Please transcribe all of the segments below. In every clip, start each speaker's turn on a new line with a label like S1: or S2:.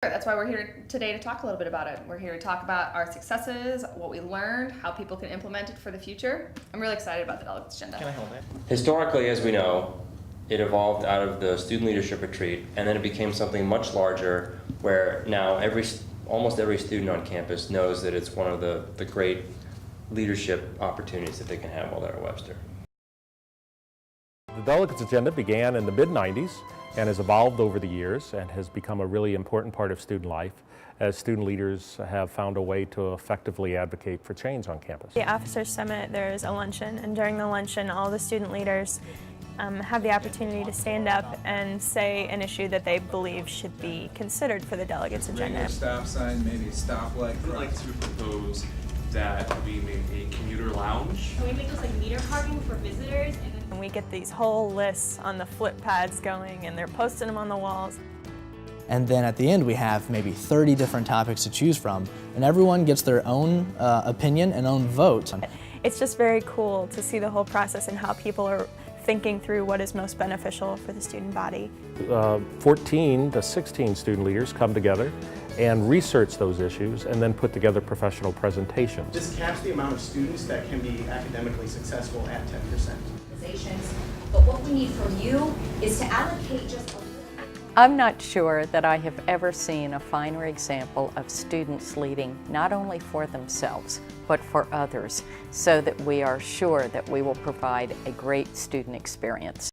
S1: That's why we're here today to talk a little bit about it. We're here to talk about our successes, what we learned, how people can implement it for the future. I'm really excited about the Delegates Agenda.
S2: Can I hold it?
S3: Historically, as we know, it evolved out of the student leadership retreat, and then it became something much larger where now almost every student on campus knows that it's one of the great leadership opportunities that they can have while they're at Webster.
S4: The Delegates Agenda began in the mid-90s and has evolved over the years and has become a really important part of student life as student leaders have found a way to effectively advocate for change on campus.
S5: The Officers Summit, there's a luncheon, and during the luncheon all the student leaders have the opportunity to stand up and say an issue that they believe should be considered for the Delegates Agenda.
S6: Maybe a stop sign, maybe a stoplight.
S7: I would like to propose that we make a commuter lounge.
S8: Can we make those like meter parking for visitors?
S5: And we get these whole lists on the flip pads going, and they're posting them on the walls.
S2: And then at the end we have maybe 30 different topics to choose from, and everyone gets their own opinion and own vote.
S5: It's just very cool to see the whole process and how people are thinking through what is most beneficial for the student body.
S4: 14 to 16 student leaders come together and research those issues and then put together professional presentations.
S9: Just caps the amount of students that can be academically successful at 10%.
S10: But what we need from you is to allocate just a little.
S11: I'm not sure that I have ever seen a finer example of students leading not only for themselves, but for others, so that we are sure that we will provide a great student experience.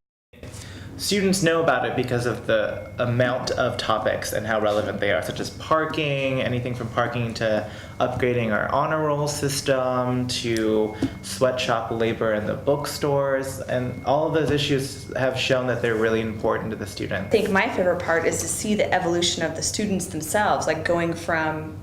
S2: Students know about it because of the amount of topics and how relevant they are, such as parking, anything from parking to upgrading our honor roll system, to sweatshop labor in the bookstores, and all of those issues have shown that they're really important to the student.
S12: I think my favorite part is to see the evolution of the students themselves, like going from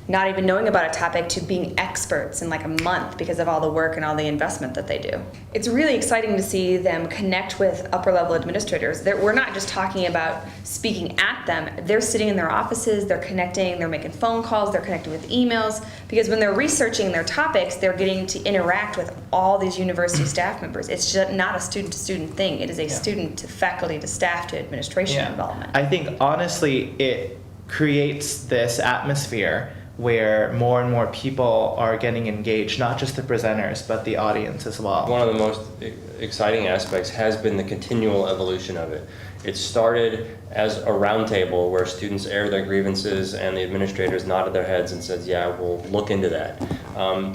S12: not even knowing about a topic to being experts in like a month because of all the work and all the investment that they do. It's really exciting to see them connect with upper level administrators. We're not just talking about speaking at them, they're sitting in their offices, they're connecting, they're making phone calls, they're connecting with emails, because when they're researching their topics, they're getting to interact with all these university staff members. It's just not a student to student thing, it is a student to faculty to staff to administration involvement.
S2: I think honestly it creates this atmosphere where more and more people are getting engaged, not just the presenters, but the audience as well.
S3: One of the most exciting aspects has been the continual evolution of it. It started as a roundtable where students aired their grievances and the administrators nodded their heads and said, yeah, we'll look into that,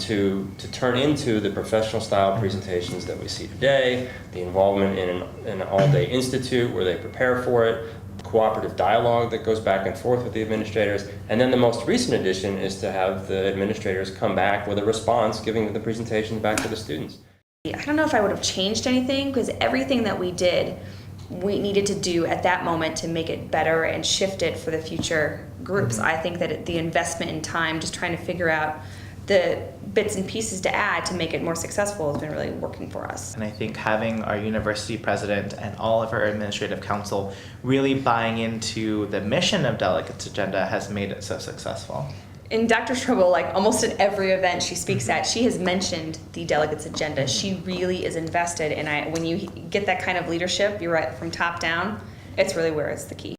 S3: to turn into the professional style presentations that we see today, the involvement in an all-day institute where they prepare for it, cooperative dialogue that goes back and forth with the administrators, and then the most recent addition is to have the administrators come back with a response, giving the presentation back to the students.
S12: I don't know if I would have changed anything, because everything that we did, we needed to do at that moment to make it better and shift it for the future groups. I think that the investment in time, just trying to figure out the bits and pieces to add to make it more successful has been really working for us.
S2: And I think having our university president and all of our administrative council really buying into the mission of Delegates Agenda has made it so successful.
S12: In Dr. Strobel, like almost at every event she speaks at, she has mentioned the Delegates Agenda. She really is invested, and when you get that kind of leadership, you're right, from top down, it's really where it's the key.